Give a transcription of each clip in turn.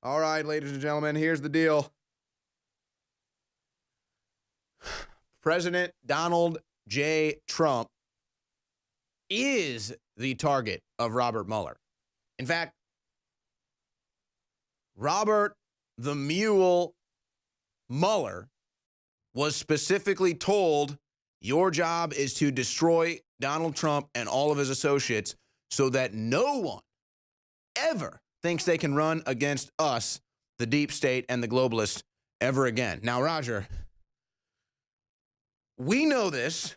All right, ladies and gentlemen, here's the deal. President Donald J. Trump is the target of Robert Mueller. In fact, Robert the Mule Mueller was specifically told, your job is to destroy Donald Trump and all of his associates so that no one ever thinks they can run against us, the deep state and the globalists, ever again. Now, Roger, we know this.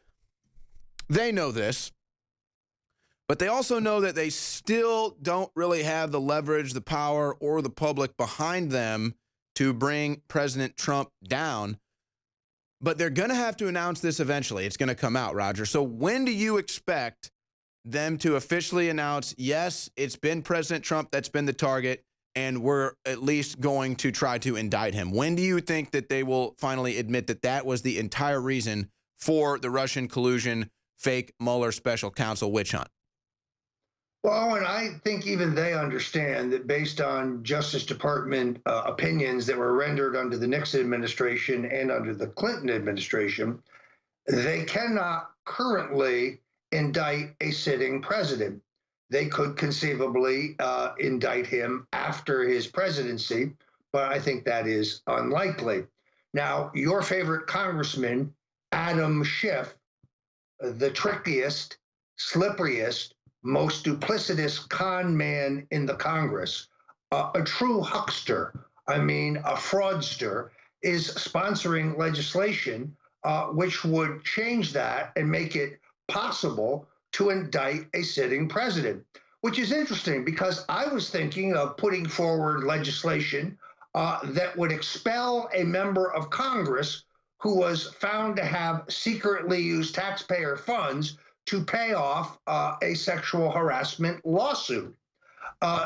They know this. But they also know that they still don't really have the leverage, the power, or the public behind them to bring President Trump down. But they're going to have to announce this eventually. It's going to come out, Roger. So when do you expect them to officially announce, yes, it's been President Trump that's been the target, and we're at least going to try to indict him? When do you think that they will finally admit that that was the entire reason for the Russian collusion, fake Mueller special counsel witch hunt? Well, and I think even they understand that based on Justice Department opinions that were rendered under the Nixon administration and under the Clinton administration, they cannot currently indict a sitting president. They could conceivably indict him after his presidency, but I think that is unlikely. Now, your favorite congressman, Adam Schiff, the trickiest, slipperiest, most duplicitous con man in the Congress, a true huckster, a fraudster, is sponsoring legislation which would change that and make it possible to indict a sitting president, which is interesting because I was thinking of putting forward legislation that would expel a member of Congress who was found to have secretly used taxpayer funds to pay off a sexual harassment lawsuit.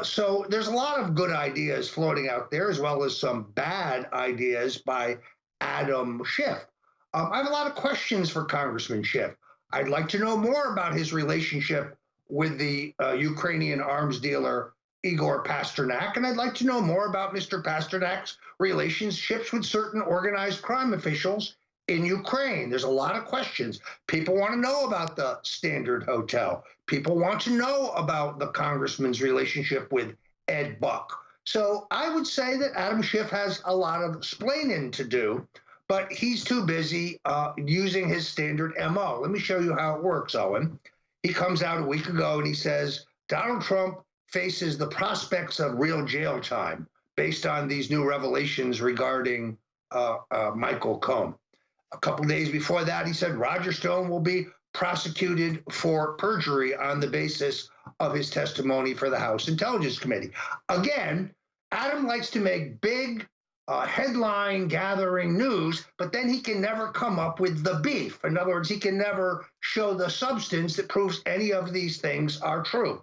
So there's a lot of good ideas floating out there, as well as some bad ideas by Adam Schiff. I have a lot of questions for Congressman Schiff. I'd like to know more about his relationship with the Ukrainian arms dealer Igor Pasternak, and I'd like to know more about Mr. Pasternak's relationships with certain organized crime officials in Ukraine. There's a lot of questions. People want to know about the Standard Hotel. People want to know about the congressman's relationship with Ed Buck. So I would say that Adam Schiff has a lot of splaining to do, but he's too busy using his standard MO. Let me show you how it works, Owen. He comes out a week ago and he says, Donald Trump faces the prospects of real jail time based on these new revelations regarding Michael Cohen. A couple days before that, he said Roger Stone will be prosecuted for perjury on the basis of his testimony for the House Intelligence Committee. Again, Adam likes to make big headline gathering news, but then he can never come up with the beef. In other words, he can never show the substance that proves any of these things are true.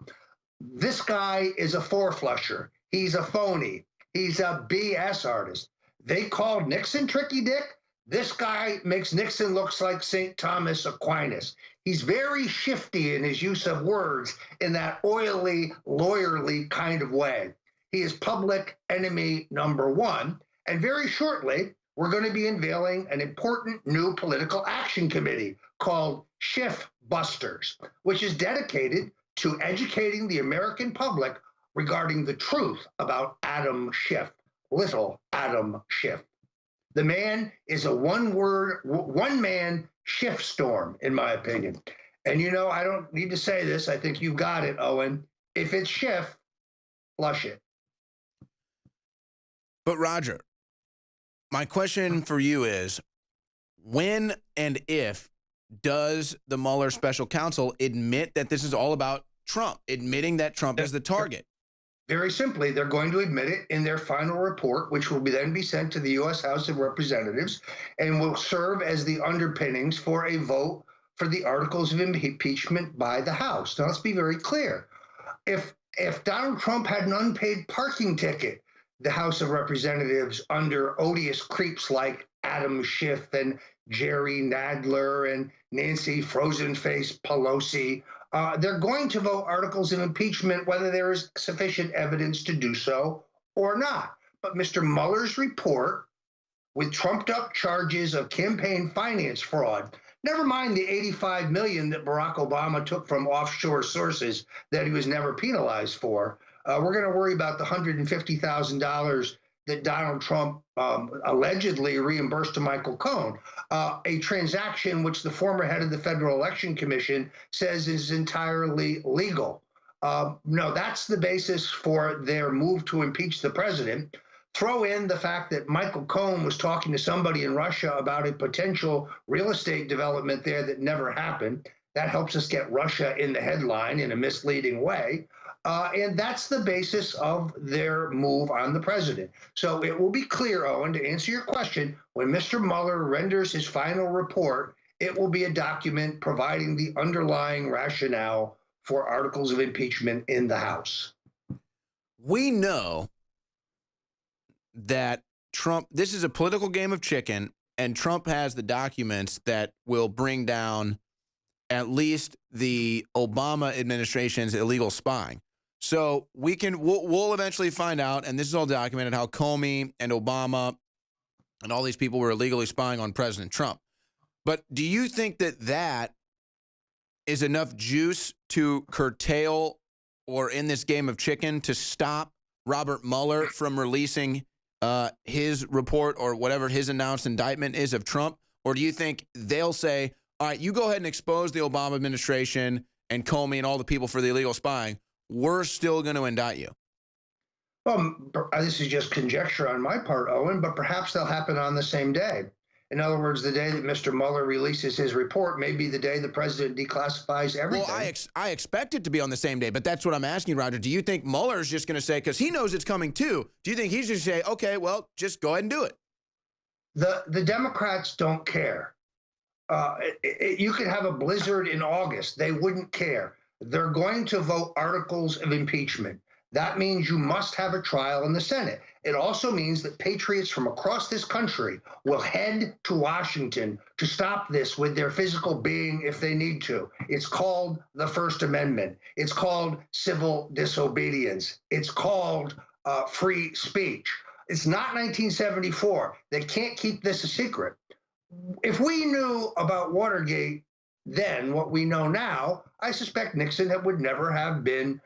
This guy is a four-flusher. He's a phony. He's a BS artist. They called Nixon Tricky Dick. This guy makes Nixon looks like St. Thomas Aquinas. He's very shifty in his use of words in that oily, lawyerly kind of way. He is public enemy number one. And very shortly, we're going to be unveiling an important new political action committee called Schiff Busters, which is dedicated to educating the American public regarding the truth about Adam Schiff, little Adam Schiff. The man is a one-man Schiff storm, in my opinion. And you know, I don't need to say this. I think you've got it, Owen. If it's Schiff, flush it. But Roger, my question for you is, when and if does the Mueller special counsel admit that this is all about Trump, admitting that Trump is the target? Very simply, they're going to admit it in their final report, which will then be sent to the U.S. House of Representatives and will serve as the underpinnings for a vote for the articles of impeachment by the House. Now, let's be very clear. If Donald Trump had an unpaid parking ticket, the House of Representatives, under odious creeps like Adam Schiff and Jerry Nadler and Nancy Frozen-Face Pelosi, they're going to vote articles of impeachment whether there is sufficient evidence to do so or not. but Mr. Mueller's report with trumped up charges of campaign finance fraud. Never mind the 85 million that Barack Obama took from offshore sources that he was never penalized for. We're going to worry about the $150,000 that Donald Trump allegedly reimbursed to Michael Cohen, a transaction which the former head of the Federal Election Commission says is entirely legal. No, that's the basis for their move to impeach the president. Throw in the fact that Michael Cohen was talking to somebody in Russia about a potential real estate development there that never happened. That helps us get Russia in the headline in a misleading way. And that's the basis of their move on the president. So it will be clear, Owen, to answer your question, when Mr. Mueller renders his final report, it will be a document providing the underlying rationale for articles of impeachment in the House. We know that Trump, this is a political game of chicken, and Trump has the documents that will bring down at least the Obama administration's illegal spying. So we'll eventually find out, and this is all documented, how Comey and Obama and all these people were illegally spying on President Trump. But do you think that that is enough juice to curtail, or in this game of chicken, to stop Robert Mueller from releasing his report or whatever his announced indictment is of Trump? Or do you think they'll say, all right, you go ahead and expose the Obama administration and Comey and all the people for the illegal spying. We're still going to indict you? Well, this is just conjecture on my part, Owen, but perhaps they'll happen on the same day. In other words, the day that Mr. Mueller releases his report may be the day the president declassifies everything. Well, I expect it to be on the same day, but that's what I'm asking, Roger. Do you think Mueller's just going to say, because he knows it's coming too, do you think he's just going to say, okay, well, just go ahead and do it? The Democrats don't care. You could have a blizzard in August. They wouldn't care. They're going to vote articles of impeachment. That means you must have a trial in the Senate. It also means that patriots from across this country will head to Washington to stop this with their physical being if they need to. It's called the First Amendment. It's called civil disobedience. It's called free speech. It's not 1974. They can't keep this a secret. If we knew about Watergate then, what we know now, I suspect Nixon would never have been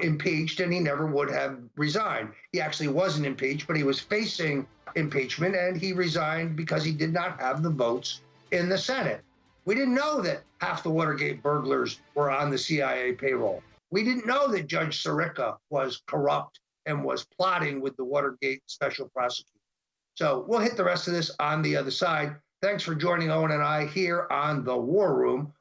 impeached, and he never would have resigned. He actually wasn't impeached, but he was facing impeachment, and he resigned because he did not have the votes in the Senate. We didn't know that half the Watergate burglars were on the CIA payroll. We didn't know that Judge Sirica was corrupt and was plotting with the Watergate special prosecutor. So we'll hit the rest of this on the other side. Thanks for joining Owen and I here on The War Room.